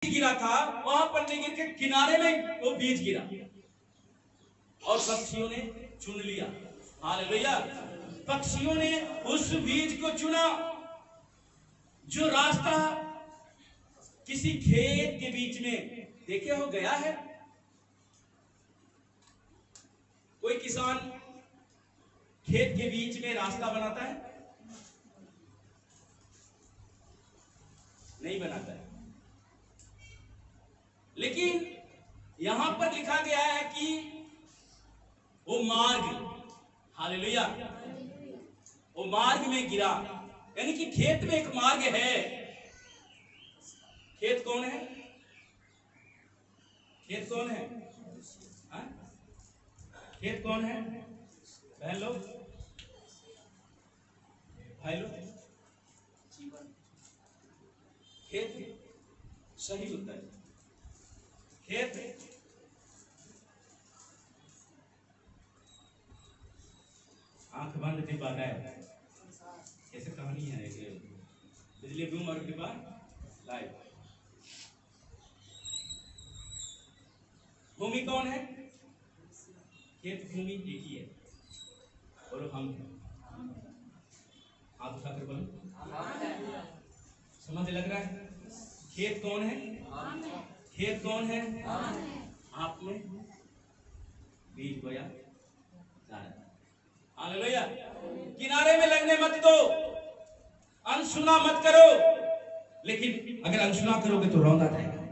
गिरा था, वहां पर नहीं गिर के किनारे में वो बीज गिरा और पक्षियों ने चुन लिया। हालेलुया। पक्षियों ने उस बीज को चुना। जो रास्ता किसी खेत के बीच में देखे हो गया है, कोई किसान खेत के बीच में रास्ता बनाता है? नहीं बनाता है। लेकिन यहां पर लिखा गया है कि वो मार्ग, हालेलुया, वो मार्ग में गिरा, यानी कि खेत में एक मार्ग है। खेत कौन है? खेत कौन है? हा? खेत कौन है? बहन लोग, भाई लोग, खेत सही उत्तर है। खेत आंख बंद डिब्बा है, कैसे कहानी है कि बिजली बूम और डिब्बा लाइव। भूमि कौन है? खेत भूमि एक ही है और हम हाथ उठाकर बोलो, समझ लग रहा है? खेत कौन है? खेत कौन है? आपने बीज बोया, हालेलुया। किनारे में लगने मत दो, अनसुना मत करो, लेकिन अगर अनसुना करोगे तो रौंदा जाएगा।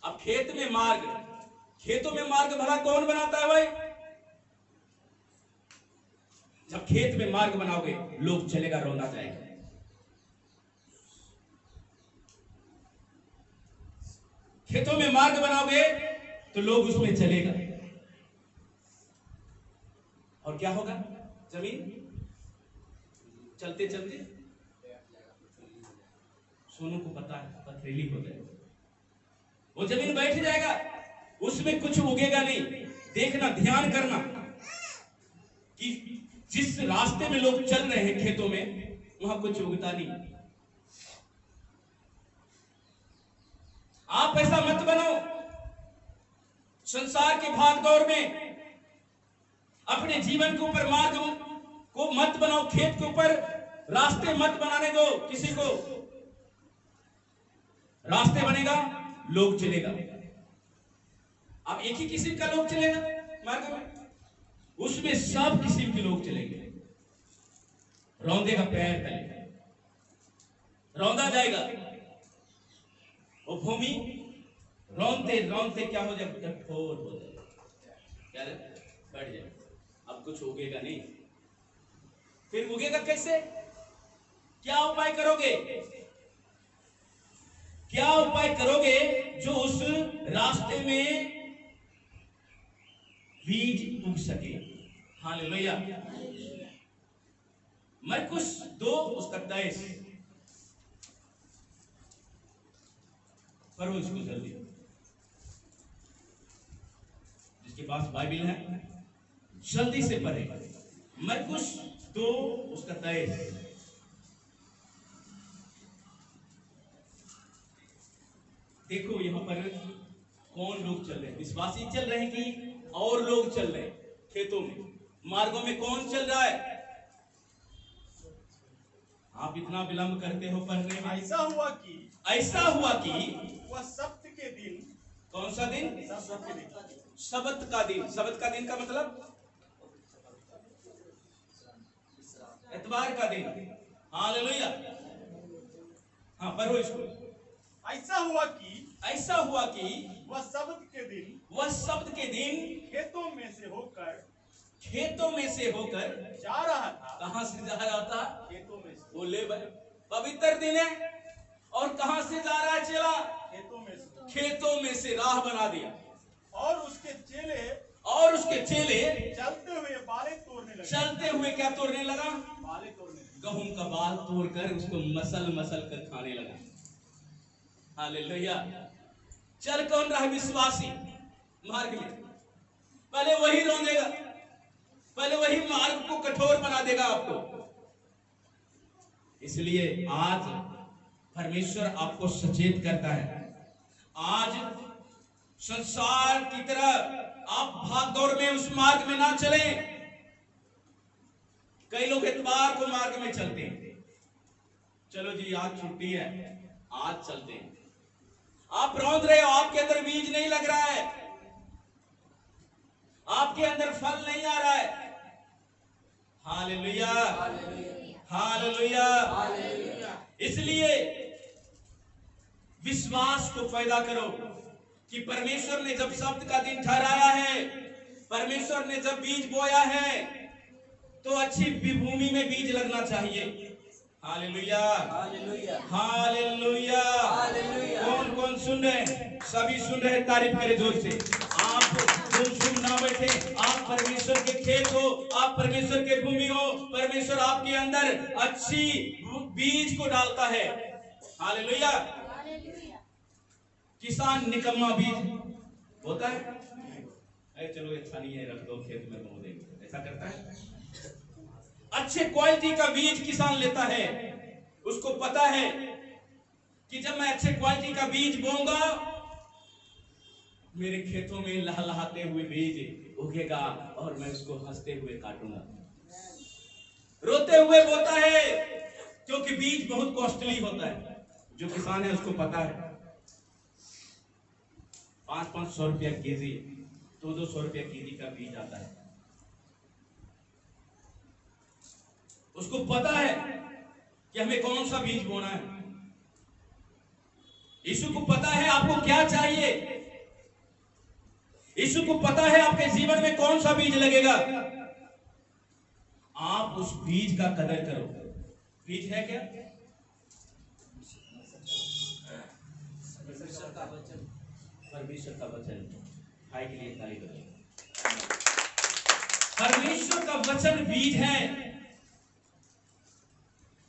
अब खेत में मार्ग, खेतों में मार्ग भला कौन बनाता है भाई? जब खेत में मार्ग बनाओगे लोग चलेगा, रौंदा जाएगा। खेतों में मार्ग बनाओगे तो लोग उसमें चलेगा, और क्या होगा? जमीन चलते चलते, सोनू को पता है, पथरीली हो जाएगा, वो जमीन बैठ जाएगा, उसमें कुछ उगेगा नहीं। देखना, ध्यान करना कि जिस रास्ते में लोग चल रहे हैं खेतों में, वहां कुछ उगता नहीं। आप ऐसा मत बनो। संसार की भागदौड़ में अपने जीवन के ऊपर मार्ग को मत बनाओ, खेत के ऊपर रास्ते मत बनाने दो किसी को। रास्ते बनेगा, लोग चलेगा। अब एक ही किस्म का लोग चलेगा मार्ग में, उसमें सब किस्म के लोग चलेंगे। रौंदे का पैर तलेगा, रौंदा जाएगा। वो भूमि रौंदते रौंदते क्या हो जाए? कठोर हो जाएगा, क्या बढ़ जाए, अब कुछ उगेगा नहीं। फिर उगेगा कैसे? क्या उपाय करोगे? क्या उपाय करोगे जो उस रास्ते में बीज उग सके? हालेलुया। मरकुस 2:23 पढ़ो इसको जल्दी, जिसके पास बाइबल है जल्दी से पढ़े। मरकुस 2:23। देखो यहां पर कौन लोग चल रहे हैं? विश्वासी चल रहे हैं कि और लोग चल रहे हैं? खेतों में, मार्गों में कौन चल रहा है? आप इतना विलंब करते हो पढ़ने में। ऐसा हुआ कि वह सब्त के दिन। कौन सा दिन? सब्त का दिन। सब्त का दिन का मतलब इतवार का दिन। हालेलुया। हाँ, पढ़ो इसको। ऐसा हुआ कि वह सब्त के दिन खेतों में से होकर जा रहा था। कहां से जा रहा था? खेतों में से। बोले पवित्र दिन है, और कहां से जा रहा है चेला? खेतों में से राह बना दिया। और उसके चेले चलते हुए बालें तोड़ने लगे। चलते हुए क्या तोड़ने लगा? बालें तोड़ने लगे। गहूं का बाल तोड़कर उसको मसल मसल कर खाने लगा। हालेलुया। चल कौन रहा? विश्वासी मार्ग में। पहले वही रोंदेगा, पहले वही मार्ग को कठोर बना देगा आपको। इसलिए आज परमेश्वर आपको सचेत करता है आज संसार की तरह आप भाग दौड़ में उस मार्ग में ना चलें। कई लोग इतवार को मार्ग में चलते हैं, चलो जी आज छुट्टी है, आज चलते हैं। आप रौंद रहे हो, आपके अंदर बीज नहीं लग रहा है, आपके अंदर फल नहीं आ रहा है। Hallelujah, hallelujah. इसलिए विश्वास को पैदा करो कि परमेश्वर ने जब शब्द का दिन ठहराया है, परमेश्वर ने जब बीज बोया है, तो अच्छी भूमि में बीज लगना चाहिए। Hallelujah, hallelujah. कौन कौन सुन रहे हैं? सभी सुन रहे हैं, तारीफ करें जोर से। आप जो सुन ना बैठे, आप परमेश्वर के खेत हो, आप परमेश्वर के भूमि हो। परमेश्वर आपके अंदर अच्छी बीज को डालता है। हालेलुया। किसान निकम्मा बीज होता है, अरे चलो अच्छा नहीं है, रख दो खेत में बो देंगे, ऐसा करता है? अच्छे क्वालिटी का बीज किसान लेता है। उसको पता है कि जब मैं अच्छे क्वालिटी का बीज बोऊंगा, मेरे खेतों में लहलहाते हुए बीज उगेगा और मैं उसको हंसते हुए काटूंगा। रोते हुए बोता है, क्योंकि बीज बहुत कॉस्टली होता है। जो किसान है उसको पता है 500-500 रुपया केजी, 200-200 रुपया केजी का बीज आता है। उसको पता है कि हमें कौन सा बीज बोना है। यीशु को पता है आपको क्या चाहिए। यीशु को पता है आपके जीवन में कौन सा बीज लगेगा। आप उस बीज का कदर करो। बीज है क्या? परमेश्वर का वचन। भाई के लिए ताली बजाइए। परमेश्वर का वचन बीज है।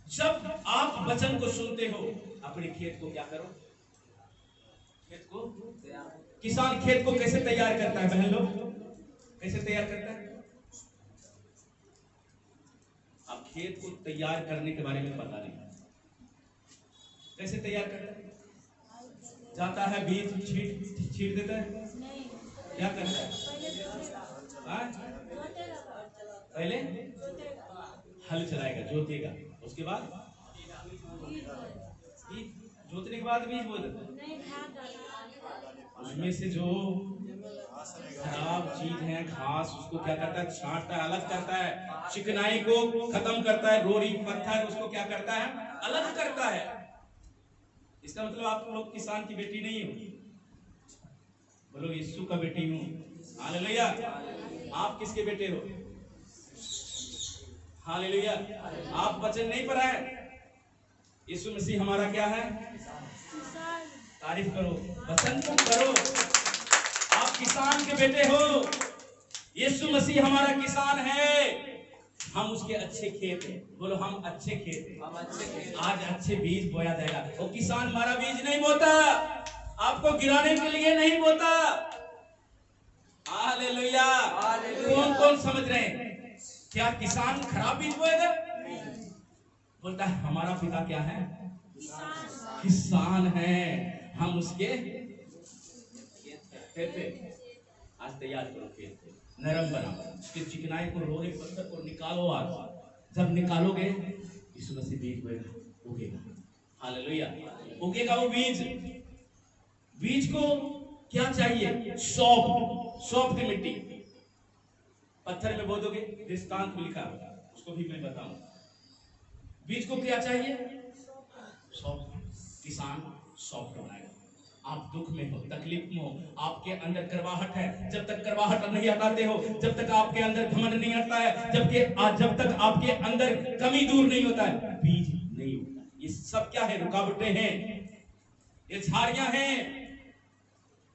जब आप वचन को सुनते हो, अपने खेत को क्या करो? खेत को, किसान खेत को कैसे तैयार करता है बहन लोग? कैसे तैयार करता है? अब खेत को तैयार करने के बारे में पता नहीं, कैसे तैयार करता है? जाता है, बीज छीट देता है, क्या करता है? पहले हल चलाएगा, जोतेगा, उसके बाद जोतने के बाद बीज बो देता है। उसमें से जो खराब चीज है, घास, उसको क्या करता है? छांटता है, अलग करता है, चिकनाई को खत्म करता है, रोड़ी पत्थर उसको क्या करता है? अलग करता है। इसका मतलब आप लोग किसान की बेटी नहीं हो, बोलो यीशु का बेटी हूं। हालेलुया। आप किसके बेटे हो? हालेलुया। आप वचन नहीं पढ़ा है? यीशु मसीह हमारा क्या है? तारीफ करो, वचन को करो। आप किसान के बेटे हो। यीशु मसीह हमारा किसान है, हम उसके अच्छे खेत हैं। बोलो हम अच्छे खेत हैं, हम अच्छे खेत। आज अच्छे बीज बोया जाएगा। वो किसान हमारा बीज नहीं बोता, आपको गिराने के लिए नहीं बोता। हालेलुया। कौन कौन समझ रहे हैं? क्या किसान खराब बीज बोएगा? बोलता है हमारा पिता क्या है? किसान है, हम उसके खेत। आज तैयार करो खेत, नरम बनाओ, उसके चिकनाई को, रोड़े पत्थर को निकालो। आज जब निकालोगे, यीशु मसीह बीज बोएगा, उगेगा। हालेलुया। उगेगा वो बीज। बीज को क्या चाहिए? सौंफ की मिट्टी। पत्थर में बो दोगे, दृष्टांत में लिखा, उसको भी मैं बताऊं। बीज को क्या चाहिए? सौंफ। किसान सौंफ बनाएगा। आप दुख में हो, तकलीफ में हो, आपके अंदर करवाहट है, जब तक करवाहट नहीं हटाते हो, जब तक आपके अंदर घमंड नहीं हटता है, जब तक आपके अंदर कमी दूर नहीं होता है, बीज नहीं होता। ये सब क्या है? रुकावटें हैं, ये झाड़ियां हैं।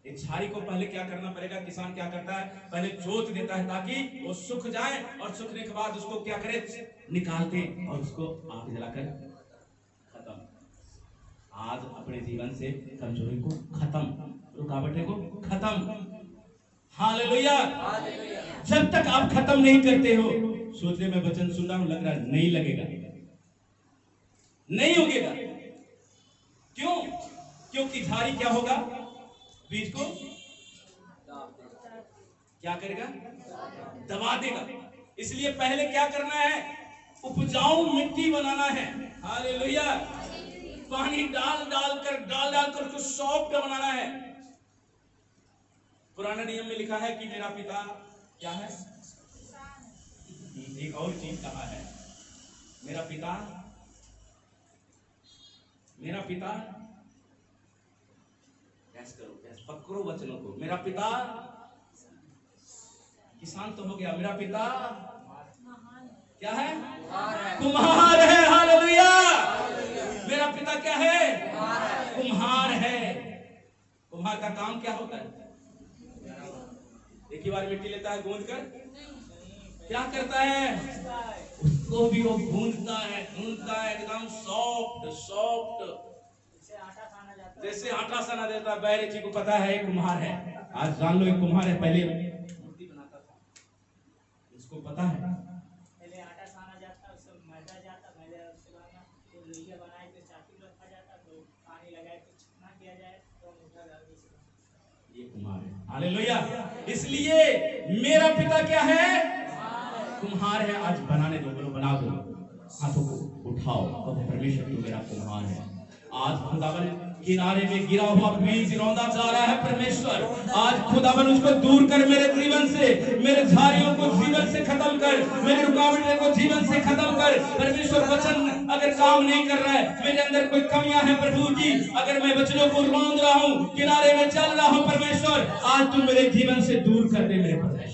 एक झाड़ी को पहले क्या करना पड़ेगा? किसान क्या करता है? पहले जोत देता है ताकि वो सूख जाए, और सूखने के बाद उसको क्या करे? निकालते और उसको आग जलाकर खत्म। आज अपने जीवन से कमजोरी को खत्म, रुकावटें को खत्म। हालेलुया। जब तक आप खत्म नहीं करते हो, सोचने में वचन सुन रहा हूं, लग रहा नहीं लगेगा, नहीं उगेगा। क्यों? क्योंकि झाड़ी क्या होगा? बीज को क्या करेगा? दबा देगा। इसलिए पहले क्या करना है? उपजाऊ मिट्टी बनाना है। हालेलुया। पानी डाल डालकर उसको सॉफ्ट बनाना है। पुराने नियम में लिखा है कि मेरा पिता क्या है? एक और चीज कहा है, मेरा पिता पकड़ो वचनों को। मेरा पिता किसान तो हो गया, मेरा पिता क्या है? कुम्हार है। हालेलुया। मेरा पिता क्या है? कुम्हार है। कुम्हार का काम क्या होता है? एक ही बार मिट्टी लेता है, गूंद कर क्या करता है? उसको भी वो गूंदता है एकदम सॉफ्ट, जैसे आटा साना देता है। बैरे जी को पता है एक कुम्हार है। आज जान लो एक कुम्हार है। पहले मूर्ति बनाता था, इसको पता है। पहले आटा साना जाता, उससे मैदा जाता, मैदा उसके बाद ना तो लोइया बनाए तो चाकी रखा जाता, तो पानी लगाए तो चिकना किया जाए तो मोटा डाल के ये कुम्हार है। हालेलुया। इसलिए मेरा पिता क्या है? कुम्हार है। आज बनाने दो, बोलो बना दो। हाथों को उठाओ, अब परमेश्वर तू मेरा कुम्हार है। आज खुदावन किनारे में गिरा हुआ बीज रौंदा जा रहा है। परमेश्वर आज खुदावन उसको दूर कर मेरे जीवन से, मेरे झारियों को जीवन से खत्म कर, मेरी रुकावटें को जीवन से खत्म कर। परमेश्वर वचन अगर काम नहीं कर रहा है, मेरे अंदर कोई कमियां हैं प्रभु जी, अगर मैं वचनों को रौंद रहा हूँ, किनारे में चल रहा हूँ, परमेश्वर आज तू मेरे जीवन से दूर कर दे मेरे परमेश्वर।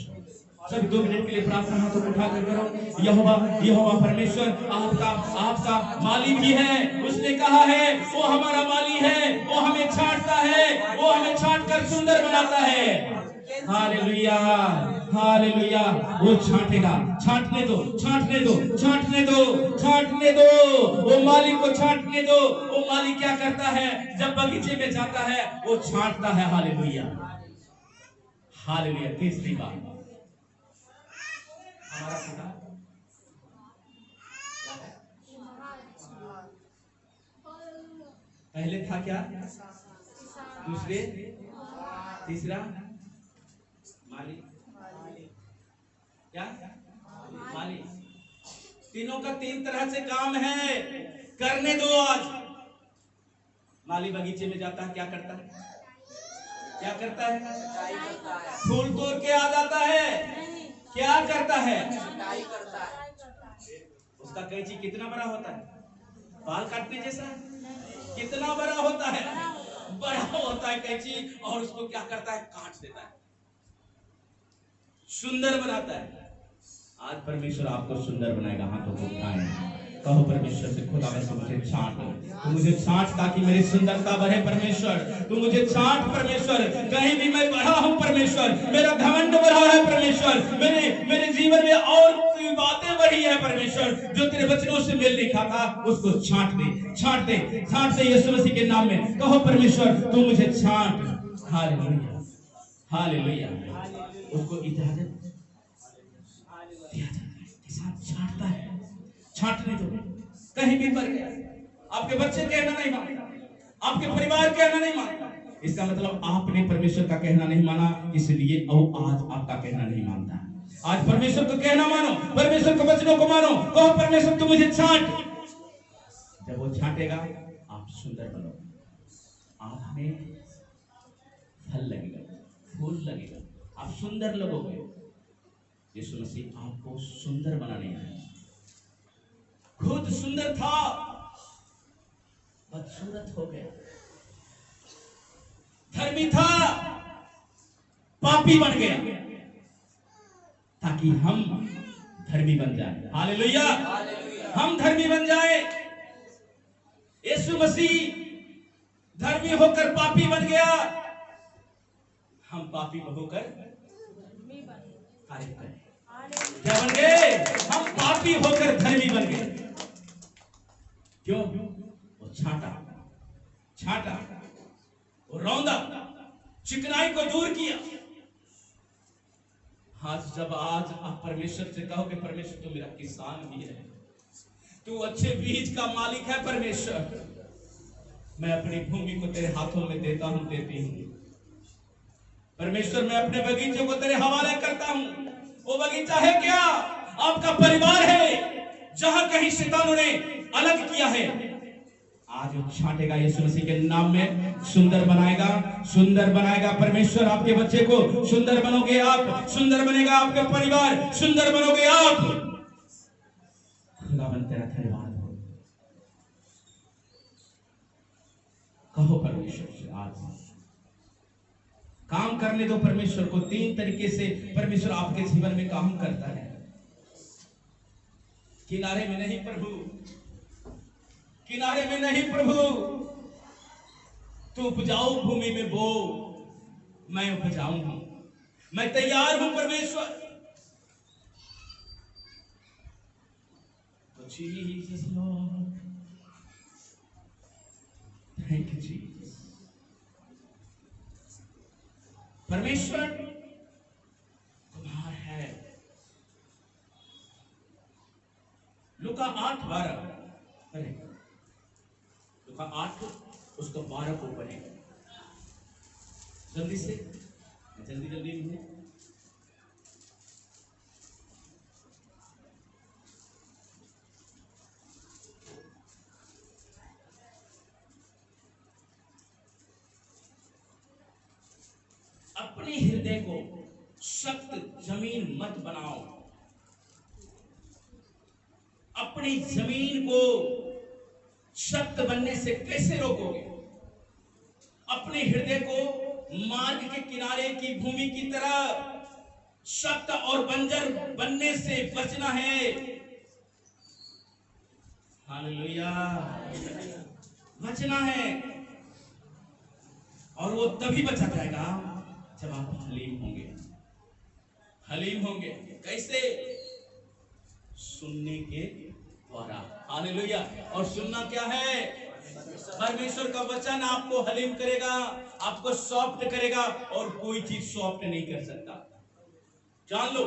सब 2 मिनट के लिए प्रार्थना हाथों को उठाकर करो। यहोवा परमेश्वर आपका माली भी है। उसने कहा है वो हमारा माली है, वो हमें छांटता है, वो हमें छांट कर सुंदर बनाता है। हालेलुया। हालेलुया। वो छांटेगा। छांटने दो वो माली को छांटने दो। वो माली क्या करता है? जब बगीचे में जाता है वो छांटता है। हालेलुया। हालेलुया। तीसरी बात, हमारा पिता क्या है? पहले था क्या? दूसरे, तीसरा माली। क्या? माली। तीनों का 3 तरह से काम है। करने दो आज। माली बगीचे में जाता है, क्या करता है? फूल तोड़ के आ जाता है। क्या करता है? उसका कैंची कितना बड़ा होता है? बाल काटने जैसा कितना बड़ा होता है? बड़ा होता है कैंची। और उसको क्या करता है? काट देता है, सुंदर बनाता है। आज परमेश्वर आपको सुंदर बनाएगा। हाथों को उठाएं, कहो परमेश्वर से, खुदा मैं मुझे छांट, तू मुझे छांट ताकि मेरी सुंदरता बढ़े। परमेश्वर तू मुझे छांट। परमेश्वर कहीं भी मैं बढ़ा हूं, परमेश्वर मेरा घमंड बढ़ा है। परमेश्वर मेरे जीवन में और बातें बढ़ी है। परमेश्वर जो तेरे वचनों से मेल नहीं खाता उसको छांट दे यीशु मसीह के नाम में। कहो परमेश्वर तू मुझे छांट। हालेलुया। हालेलुया। उसको इजाजत दिया जाता है, किसान छांटता है। छांटने दो। कहीं भी मर गया, आपके बच्चे कहना नहीं मानते, आपके परिवार कहना नहीं मानता, इसका मतलब आपने परमेश्वर का कहना नहीं माना, इसलिए आज आपका कहना नहीं मानता। आज परमेश्वर को कहना मानो, परमेश्वर के वचनों को मानो। कहो परमेश्वर तू मुझे छांट। जब वो छांटेगा आप सुंदर बनो, आप में फल लगेगा, फूल लगेगा, आप सुंदर लगोगे। यीशु मसीह आपको सुंदर बनाने आया। खुद सुंदर था, बदसूरत हो गया। धर्मी था, पापी बन गया, ताकि हम धर्मी बन जाए। हालेलुया। हम धर्मी बन जाए। यीशु मसीह धर्मी होकर पापी बन गया, हम पापी होकर कार्य करें। क्या बन गए? हम पापी होकर धर्मी बन गए। क्यों? वो छांटा, वो रौंदा, चिकनाई को दूर किया। आज जब आज आप परमेश्वर से कहो कि परमेश्वर तू मेरा किसान भी है, तू अच्छे बीज का मालिक है। परमेश्वर मैं अपनी भूमि को तेरे हाथों में देता हूं, देती हूं। परमेश्वर मैं अपने बगीचे को तेरे हवाले करता हूं। वो बगीचा है क्या? आपका परिवार है। जहां कहीं शैतानों ने अलग किया है, आज वो छांटेगा यीशु मसीह के नाम में, सुंदर बनाएगा, सुंदर बनाएगा। परमेश्वर आपके बच्चे को सुंदर बनोगे आप, सुंदर बनेगा आपका परिवार, सुंदर बनोगे आप। खुदावंद तेरा धन्यवाद हो। कहो परमेश्वर से आज काम करने दो। परमेश्वर को 3 तरीके से परमेश्वर आपके जीवन में काम करता है। किनारे में नहीं प्रभु, किनारे में नहीं प्रभु, तू उपजाऊ भूमि में बो, मैं उपजाऊ हूं, मैं तैयार हूं परमेश्वर। तो Jesus Lord, thank you Jesus. परमेश्वर कुमार है। लूका 8:12, अरे लूका 8 उसको 12 को पढ़े जल्दी से, जल्दी जल्दी नहीं। अपने हृदय को सख्त जमीन मत बनाओ। अपनी जमीन को सख्त बनने से कैसे रोकोगे? अपने हृदय को मार्ग के किनारे की भूमि की तरह सख्त और बंजर बनने से बचना है। हालेलुया, बचना है। और वो तभी बचा जाएगा जब आप हलीम होंगे। हलीम होंगे कैसे? सुनने के द्वारा। हालेलुया। और सुनना क्या है? परमेश्वर का वचन आपको हलीम करेगा, आपको सॉफ्ट करेगा, और कोई चीज सॉफ्ट नहीं कर सकता। जान लो,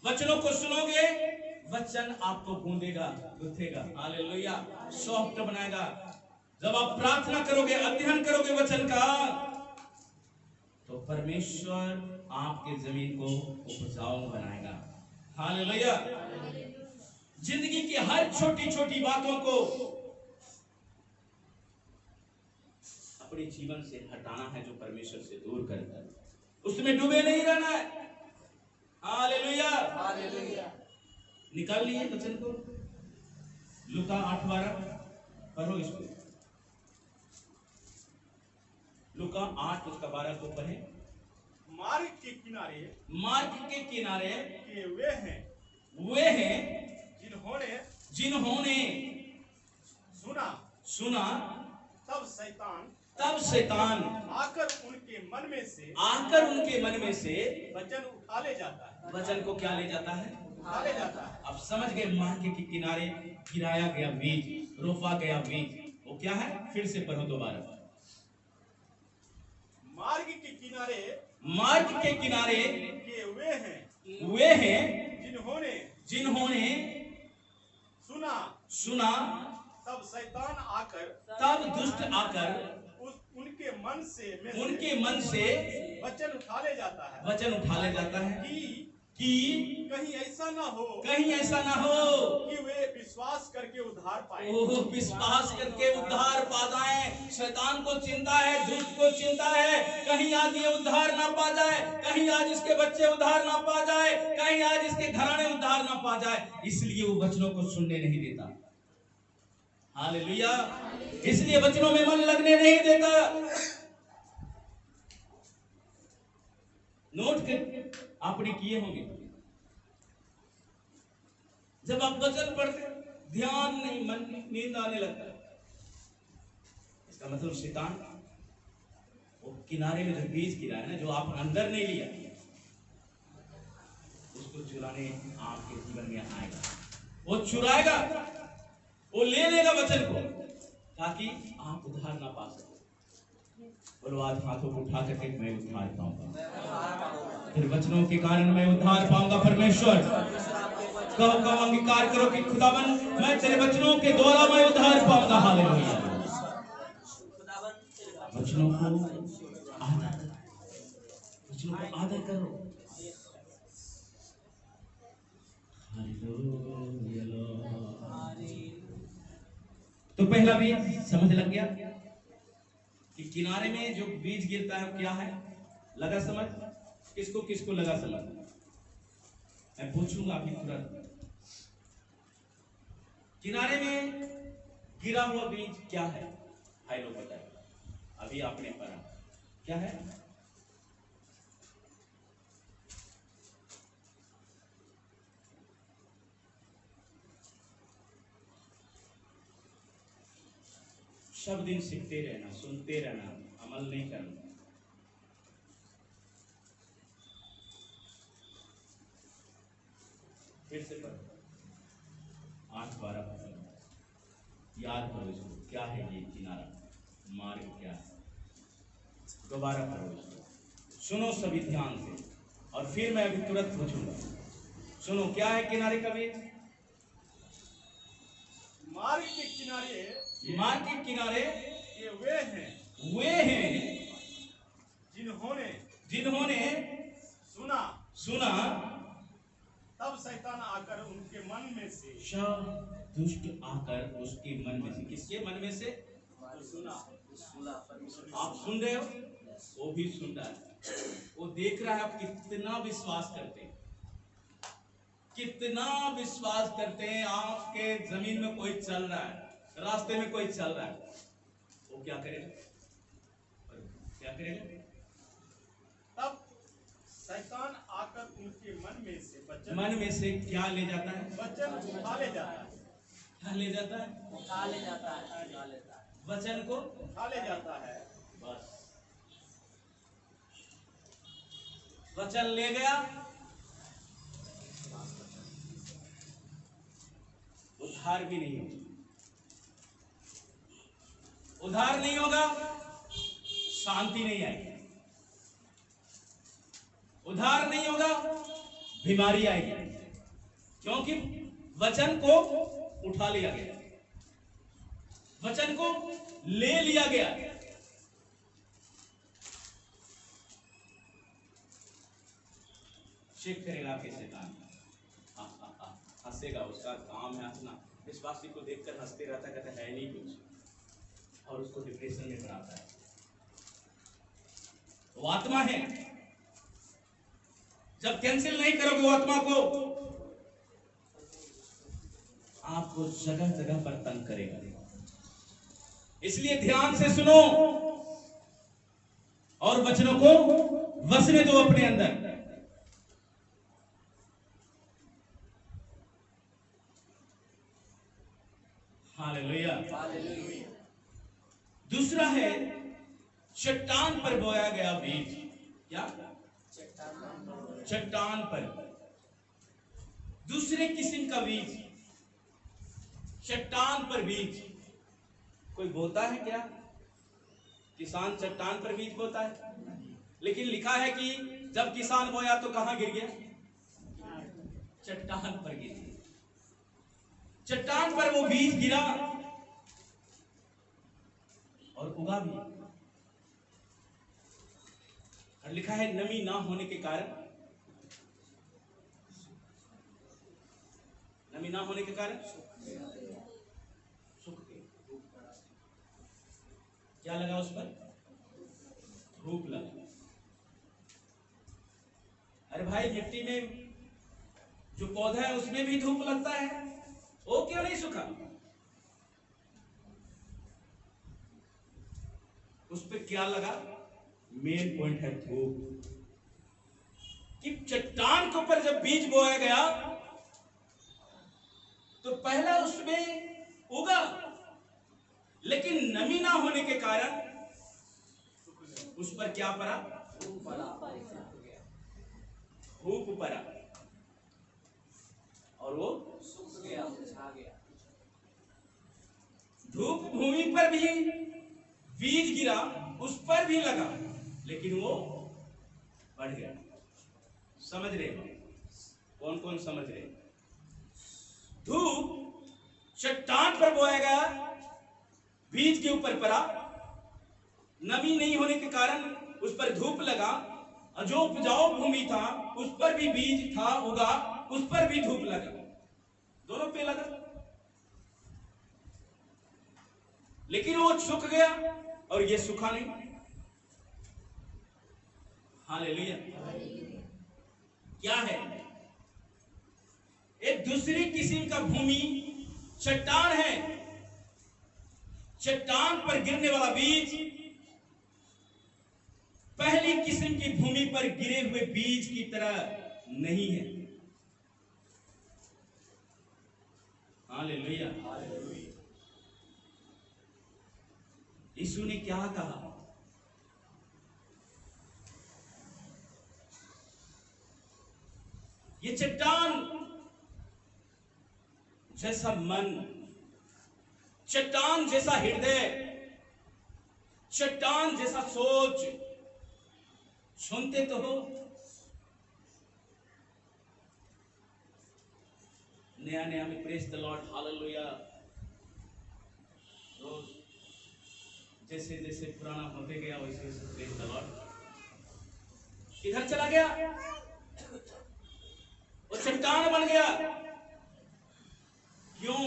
वचनों को सुनोगे, वचन आपको गूंदेगा, गुथेगा। हालेलुया, सॉफ्ट बनाएगा। जब आप प्रार्थना करोगे, अध्ययन करोगे वचन का, तो परमेश्वर आपके जमीन को उपजाऊ बनाएगा। हालेलुया। जिंदगी की हर छोटी छोटी बातों को अपने जीवन से हटाना है, जो परमेश्वर से दूर करता है, उसमें डूबे नहीं रहना है। Hallelujah, hallelujah. निकाल लिए वचन को, लूका 8:12 पढ़ो इसको। लूका 8 उसका 12 को पढ़े। मार्ग के किनारे, मार्ग के किनारे के वे हैं जिन्होंने सुना तब शैतान आकर उनके मन में से वचन उठा ले जाता है। वचन को क्या ले जाता है? उठा ले जाता है। अब समझ गए, मार्ग के किनारे गिराया गया बीज, रोपा गया बीज, वो क्या है? फिर से पढ़ो दोबारा। मार्ग के किनारे के वे हैं जिन्होंने सुना तब शैतान आकर, दुष्ट आकर उनके मन से वचन उठा ले जाता है कि कहीं ऐसा ना हो कि वे विश्वास करके उद्धार पाए। विश्वास करके उद्धार पा जाए। शैतान को चिंता है, दुष्ट को चिंता है, कहीं आज ये उद्धार ना पा जाए, कहीं आज इसके बच्चे उद्धार ना पा जाए, कहीं आज इसके घराने उद्धार ना पा जाए, इसलिए वो वचनों को सुनने नहीं देता। हालेलुया। इसलिए वचनों में मन लगने नहीं देता। नोट कर आपने किए होंगे, जब आप वचन पढ़ते ध्यान नहीं, मन नींद आने लगता है, इसका मतलब शैतान वो किनारे में जो बीज गिरा है ना, जो आप अंदर नहीं लिया, उसको चुराने आपके जीवन में आएगा। वो चुराएगा, वो ले लेगा वचन को, ताकि आप उद्धार ना पा सको। बोलो आज हाथों को उठा करके मैं उद्धार पाऊंगा, फिर वचनों के कारण मैं उद्धार पाऊंगा। परमेश्वर कहो अंगीकार करो कि खुदावन मैं तेरे वचनों के द्वारा मैं उद्धार पाऊंगा। हालेलुया। वचनों को आज वचनों को आदर करो। तो पहला बीज समझ लग गया कि किनारे में जो बीज गिरता है क्या है, लगा समझ? किसको किसको लगा समझ? मैं पूछूंगा अभी तुरंत। किनारे में गिरा हुआ बीज क्या है? भाई लोग बताइए, अभी आपने पढ़ा क्या है? सब दिन सीखते रहना, सुनते रहना, अमल नहीं करना। फिर से पढ़ो, 8-12 याद करो इसको, क्या है ये किनारा, मार्ग क्या है? दोबारा पढ़ो इसको, सुनो सभी ध्यान से, और फिर मैं अभी तुरंत पूछूंगा। सुनो, क्या है किनारे का बीज? मार्ग के किनारे, मार्ग के किनारे ये वे हैं जिन्होंने सुना तब शैतान आकर उनके मन में से, दुष्ट आकर उसके मन में से, किसके मन में से? सुना। आप सुन रहे हो, वो भी सुन रहा है, वो देख रहा है आप कितना विश्वास करते हैं, कितना विश्वास करते हैं। आपके जमीन में कोई चल रहा है, रास्ते में कोई चल रहा है, वो क्या करेगा? क्या करेगा? तब शैतान आकर उनके मन में से क्या ले जाता है? वचन उठा ले जाता है। क्या ले जाता है? उठा ले जाता है। वचन को उठा ले जाता है। बस वचन ले गया, उद्धार भी नहीं होगा, उद्धार नहीं होगा, शांति नहीं आएगी, उद्धार नहीं होगा, बीमारी आएगी, क्योंकि वचन को उठा लिया गया, वचन को ले लिया गया। चेक करेगा आपके शैतान, हंसेगा, उसका काम है हंसना। विश्वासी को देखकर हंसते रहता, कहता है नहीं कुछ, और उसको डिप्रेशन में बनाता है। वो आत्मा है, जब कैंसिल नहीं करोगे वो आत्मा को, आपको जगह जगह पर तंग करेगा। इसलिए ध्यान से सुनो और वचनों को वसने दो अपने अंदर। हालेलुया। दूसरा है चट्टान पर बोया गया बीज। क्या? चट्टान पर। दूसरे किस्म का बीज, चट्टान पर बीज। कोई बोता है क्या? किसान चट्टान पर बीज बोता है? लेकिन लिखा है कि जब किसान बोया तो कहां गिर गया? चट्टान पर गिर गया। चट्टान पर वो बीज गिरा और उगा भी। और लिखा है नमी ना होने के कारण, नमी ना होने के कारण सूख गए। क्या लगा उस पर? धूप लगा। अरे भाई, मिट्टी में जो पौधा है उसमें भी धूप लगता है, वो क्यों नहीं सूखा? उस पे क्या लगा? मेन पॉइंट है धूप। कि चट्टान के ऊपर जब बीज बोया गया तो पहला उसमें उगा, लेकिन नमी ना होने के कारण उस पर क्या पड़ा? धूप पड़ा और वो सूख गया, मुरझा गया। धूप भूमि पर भी बीज गिरा, उस पर भी लगा, लेकिन वो बढ़ गया। समझ रहे हो? कौन कौन समझ रहे? धूप चट्टान पर बोया गया, बीज के ऊपर पड़ा, नमी नहीं होने के कारण उस पर धूप लगा, और जो उपजाऊ भूमि था उस पर भी बीज था उगा, उस पर भी धूप लगा, दोनों पे लगा, लेकिन वो सूख गया और ये सूखा नहीं। हालेलुया। क्या है? एक दूसरी किस्म का भूमि चट्टान है। चट्टान पर गिरने वाला बीज पहली किस्म की भूमि पर गिरे हुए बीज की तरह नहीं है। हालेलुया। यीशु ने क्या कहा? ये चट्टान जैसा मन, चट्टान जैसा हृदय, चट्टान जैसा सोच, सुनते तो हो। नया नया में प्रेज द लॉर्ड, हालेलुया, रोज जैसे जैसे पुराना होते गया वैसे वैसे प्रेज द लॉर्ड। किधर चला गया? वो चट्टान बन गया। क्यों?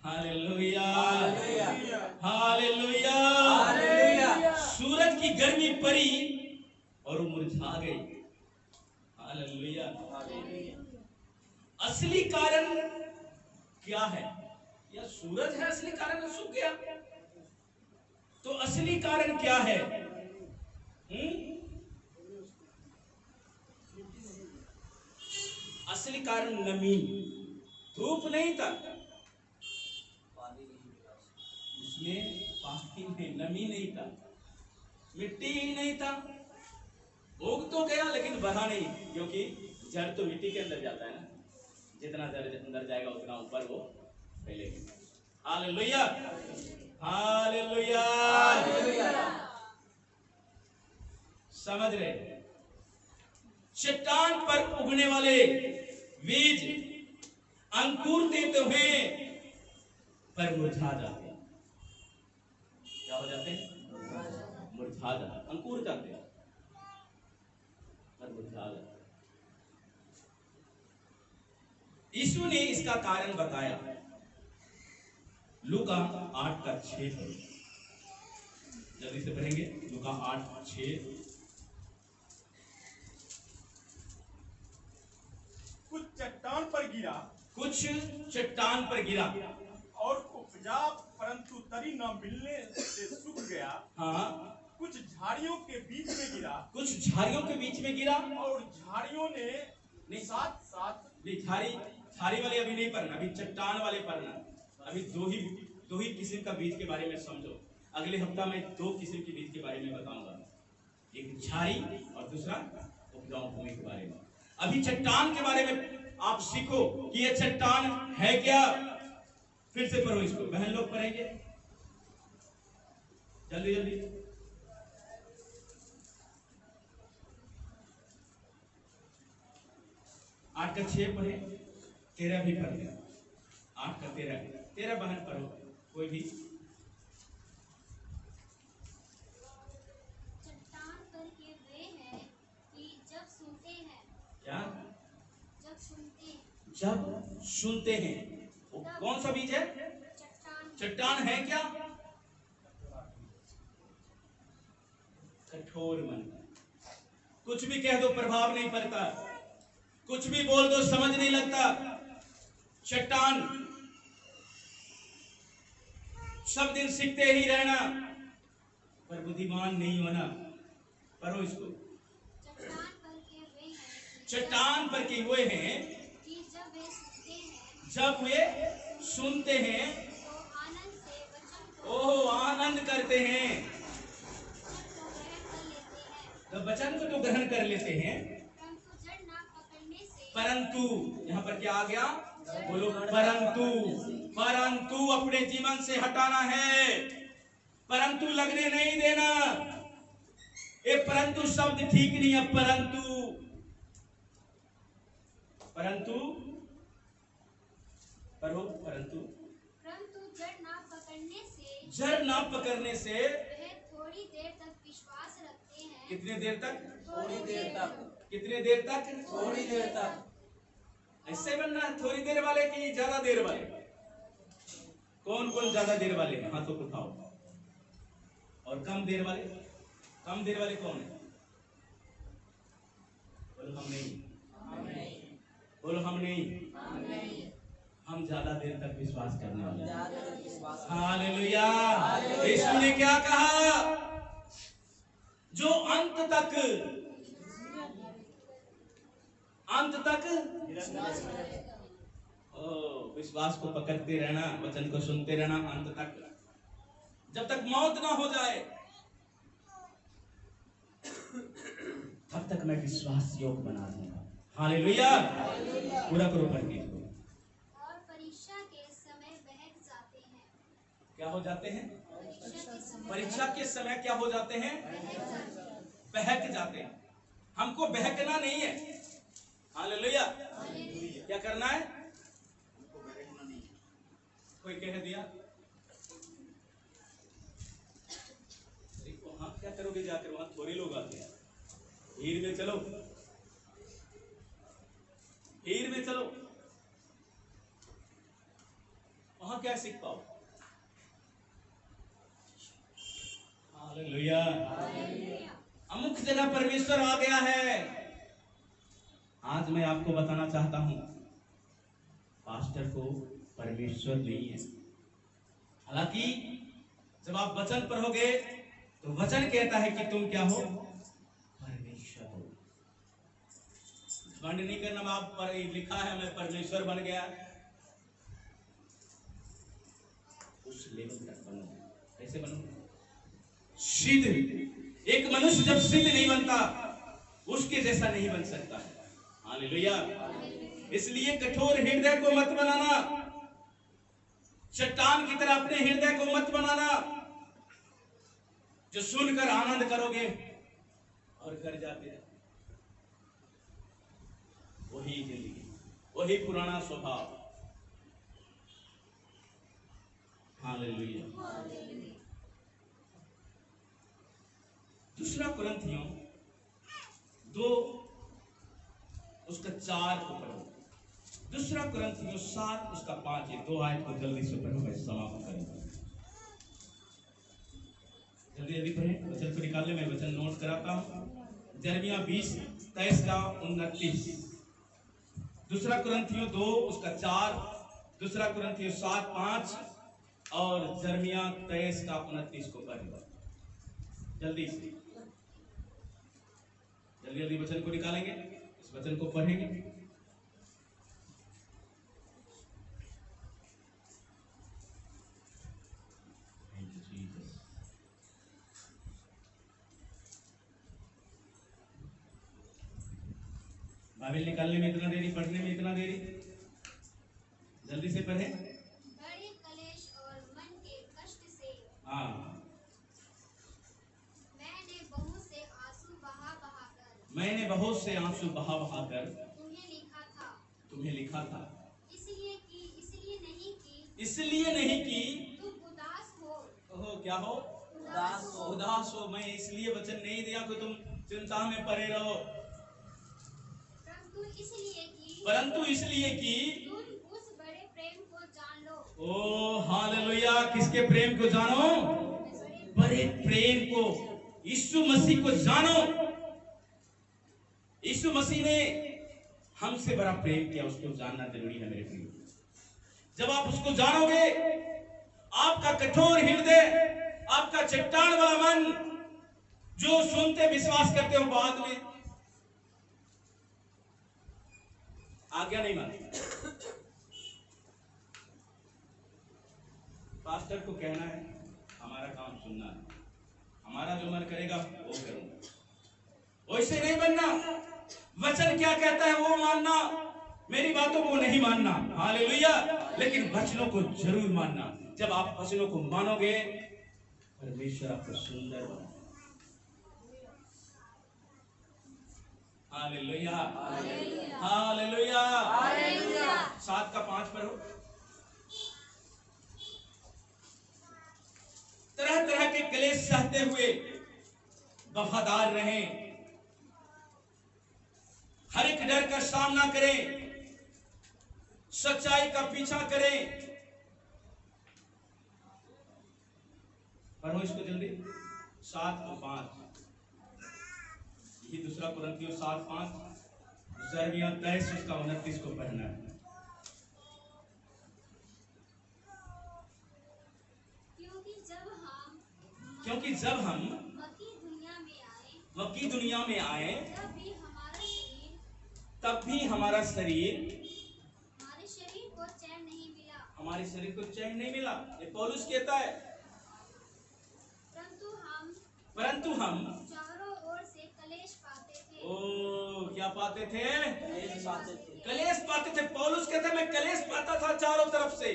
Hallelujah, hallelujah, hallelujah. सूरज की गर्मी पड़ी और वो मुरझा गई। हालेलुया। असली कारण क्या है? या सूरज है असली कारण, सूख गया? तो असली कारण क्या है? असली कारण नमी, धूप नहीं था उसमें, पानी में नमी नहीं था, मिट्टी ही नहीं था। उग तो गया लेकिन बढ़ा नहीं, क्योंकि जड़ तो मिट्टी के अंदर जाता है ना, जितना जड़ अंदर जाएगा उतना ऊपर वो फैलेगी। Hallelujah, hallelujah. समझ रहे? चट्टान पर उगने वाले बीज अंकुर देते हुए पर मुरझा जाते हैं। क्या हो जाते हैं? मुरझा जाते हैं, अंकुर जाते हैं पर मुरझा जाते हैं। यीशु ने इसका कारण बताया। लूका 8:6 पर जल्दी से पढ़ेंगे। लूका 8:6। कुछ चट्टान पर गिरा, कुछ चट्टान पर गिरा और उपजा परंतु तरी न मिलने से सूख गया। हाँ, कुछ झाड़ियों के बीच में गिरा, कुछ झाड़ियों के बीच में गिरा, और झाड़ियों ने नहीं, साथ साथ झाड़ी वाले अभी नहीं पढ़ना, अभी चट्टान वाले पढ़ना। अभी दो ही किस्म का बीज के बारे में समझो। अगले हफ्ता में 2 किस्म के बीज के बारे में बताऊंगा, एक झाड़ी और दूसरा उपजाऊ भूमि के बारे में। अभी चट्टान के बारे में आप सीखो कि ये चट्टान है क्या। फिर से पढ़ो इसको, बहन लोग पढ़ेंगे जल्दी जल्दी। 8:6 पढ़े, 13 भी पढ़ लिया। 8:13 बहन पढ़ो कोई भी। चट्टान पर के वे हैं कि जब सुनते हैं, क्या? जब सुनते हैं। वो कौन सा बीज है? चट्टान है क्या? कठोर मन, कुछ भी कह दो प्रभाव नहीं पड़ता, कुछ भी बोल दो समझ नहीं लगता। चट्टान, सब दिन सीखते ही रहना पर बुद्धिमान नहीं होना। पढ़ो इसको। चट्टान पर के वे हैं कि जब वे सुनते हैं ओह आनंद करते हैं, तो वचन को तो ग्रहण कर लेते हैं, परंतु यहाँ पर क्या आ गया? बोलो परंतु अपने जीवन से हटाना है, परंतु लगने नहीं देना। ये परंतु शब्द ठीक नहीं है। परंतु पढ़ो। परंतु जड़ ना पकड़ने से वे थोड़ी देर तक विश्वास रखते हैं, कितने देर तक? थोड़ी देर तक, कितने देर तक? थोड़ी देर तक। ऐसे बनना है, थोड़ी देर वाले की ज्यादा देर वाले? कौन कौन ज्यादा देर वाले हैं? हाथों को उठाओ। और कम देर वाले? कम देर वाले कौन है? बोलो हम नहीं। बोलो हम नहीं। हम ज्यादा देर तक विश्वास करने वाले हैं। हालेलुया। यीशु ने क्या कहा? जो अंत तक विश्वास को पकड़ते रहना, वचन को सुनते रहना अंत तक, जब तक मौत ना हो जाए तब तक मैं विश्वास योग्य बना दूंगा। हालेलुया। पूरा करो पढ़ के। और परीक्षा के समय बहक जाते हैं। क्या हो जाते हैं? परीक्षा के समय परीक्षा के समय क्या हो जाते हैं? बहक जाते हैं। हमको बहकना नहीं है। हालेलुया। क्या करना है? कोई कह दिया वहां क्या करोगे जाकर? वहां थोड़े लोग आते हैं। भीड़ में चलो, भीड़ में चलो, वहां क्या सीख पाओ? हालेलुया। अमुक जगह परमेश्वर आ गया है। आज मैं आपको बताना चाहता हूं, पास्टर को परमेश्वर नहीं है। हालांकि जब आप वचन पढ़ोगे तो वचन कहता है कि तुम क्या हो? परमेश्वर हो। घमंड नहीं करना, आप पर लिखा है मैं परमेश्वर बन गया। उस लेवल तक बनो। कैसे बनो? सिद्ध। एक मनुष्य जब सिद्ध नहीं बनता, उसके जैसा नहीं बन सकता है। हालेलुया। इसलिए कठोर हृदय को मत बनाना, चट्टान की तरह अपने हृदय को मत बनाना, जो सुनकर आनंद करोगे और कर जाते हैं। वही जिंदगी, वही पुराना स्वभाव। हालेलुया। दूसरा कुरिन्थियों 2 उसका 4 को पढ़ो। दूसरा कुरिन्थियों 7 उसका 5, ये 2 आयत को जल्दी से पढ़ो, मैं समाप्त करूंगा। जल्दी जल्दी पढ़ें, वचन को निकालने में वचन नोट कराता हूं। यिर्मयाह 20:23 का 29, दूसरा कुरिन्थियों 2 उसका 4, दूसरा कुरिन्थियों 7:5 और यिर्मयाह 23 का 29 को पढ़ेगा। जल्दी से जल्दी जल्दी वचन को निकालेंगे, इस वचन को पढ़ेंगे। बाइबल निकालने में इतना देरी, पढ़ने में इतना देरी, जल्दी से पढ़ें। बड़े कलेश और मन के कष्ट से हाँ, मैंने बहुत से आंसू बहा बहाकर तुम्हें लिखा था। इसलिए नहीं कि तुम उदास हो। ओहो, क्या हो? उदास हो। मैं इसलिए वचन नहीं दिया कि तुम चिंता में पड़े रहो, परंतु इसलिए कि तुम उस बड़े प्रेम को जान लो। ओ हालेलुया। किसके प्रेम को जानो? बड़े प्रेम को, यीशु मसीह को जानो। यीशु मसीह ने हमसे बड़ा प्रेम किया, उसको जानना जरूरी है मेरे प्रिय। जब आप उसको जानोगे, आपका कठोर हृदय, आपका चट्टान वाला मन, जो सुनते विश्वास करते हो बाद में आज्ञा नहीं मानते। पास्टर को कहना है हमारा काम सुनना है, हमारा जो मन करेगा वो करूंगा। वैसे नहीं बनना। वचन क्या कहता है वो मानना, मेरी बातों को नहीं मानना। हालेलुया। लेकिन वचनों को जरूर मानना। जब आप वचनों को मानोगे, परमेश्वर आपको सुंदर बनाएगा। Hallelujah, hallelujah, hallelujah. 7 का 5 पर हो। तरह तरह के क्लेश सहते हुए वफादार रहें, हर एक डर का सामना करें, सच्चाई का पीछा करें। पढ़ो इसको जल्दी, 7:5, यही दूसरा कुरिन्थियों 7:5, जरमिया 23 उसका 29 को पढ़ना है। क्योंकि जब हम मक्की दुनिया में आए, तब भी हमारा शरीर हमारे शरीर को चैन नहीं मिला। हमारे शरीर को चैन नहीं मिला। ये पौलुस कहता है, परंतु हम चारों ओर से कलेश पाते थे। ओ क्या पाते थे? कलेश पाते थे। कलेश पाते थे। पौलुस कहता है मैं कलेश पाता था चारों तरफ से।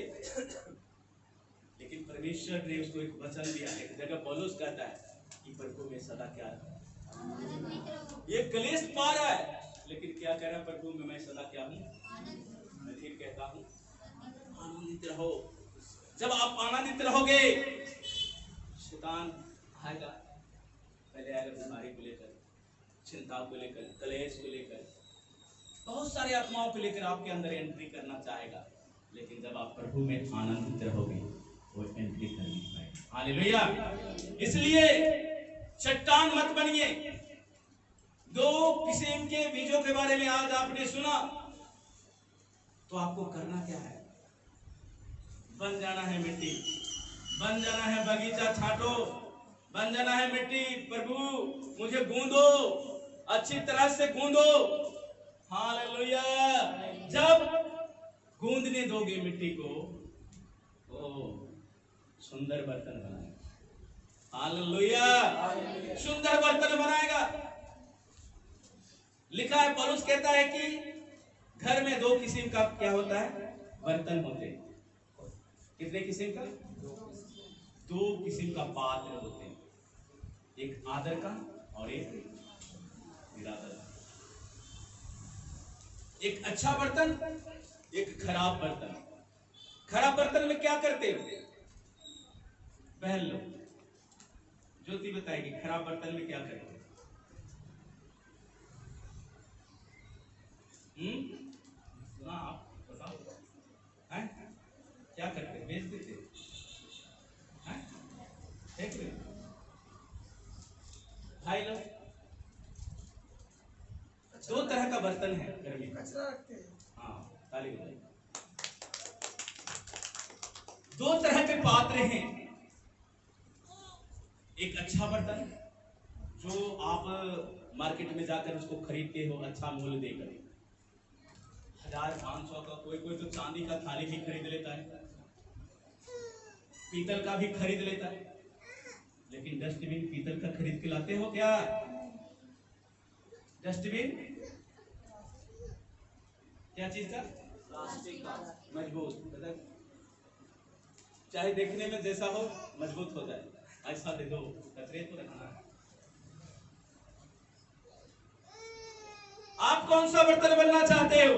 लेकिन परमेश्वर ने उसको एक वचन दिया। एक जगह पौलुस कहता है कि प्रभु में सदा क्या ये कलेश पा रहा है, लेकिन क्या कह रहा है? प्रभु में मैं सदा क्या हूँ? मैं फिर कहता हूँ आनंदित रहो। जब आप आनंदित रहोगे, शैतान आएगा, पहले आएगा बीमारी को लेकर, चिंता को लेकर, कलेश को लेकर, बहुत सारे आत्माओं को लेकर आपके अंदर एंट्री करना चाहेगा। लेकिन जब आप प्रभु में आनंदित रहोगे, वो एंट्री कर नहीं पाएगा। हालेलुया। इसलिए चट्टान मत बनिए। दो किस्म के बीजों के बारे में आज आपने सुना, तो आपको करना क्या है? बन जाना है मिट्टी, बन जाना है बगीचा छाटो, बन जाना है मिट्टी। प्रभु मुझे गूंदो, अच्छी तरह से गूंदो। हालेलुया। जब गूंदने दोगे मिट्टी को, ओ सुंदर बर्तन बनाएगा। हालेलुया। सुंदर बर्तन बनाएगा। लिखा है, पौलुस कहता है कि घर में दो किस्म का क्या होता है? बर्तन होते हैं। कितने किस्म का? दो किस्म का पात्र होते हैं, एक आदर का और एक निरादर का। एक अच्छा बर्तन, एक खराब बर्तन। खराब बर्तन में क्या करते हो? पहन लो। ज्योति बताएगी खराब बर्तन में क्या करते हो? सुना आप बताओ, हैं? क्या करते? बेच देते हैं? देख रहे भाई लोग, दो तरह का बर्तन है घर में। कचरा रखते हैं। हाँ, ताली बजाइए। दो तरह के पात्र हैं। एक अच्छा बर्तन जो आप मार्केट में जाकर उसको खरीदते हो अच्छा मूल्य देकर, 1000-500 का, कोई तो चांदी का थाली भी खरीद लेता है, पीतल का भी खरीद लेता है। लेकिन डस्टबिन पीतल का खरीद के लाते हो क्या? डस्टबिन क्या चीज का? प्लास्टिक का। मजबूत, मतलब चाहे देखने में जैसा हो, मजबूत हो जाए, ऐसा दे दो, कचरे तो रखना है। आप कौन सा बर्तन बनना चाहते हो?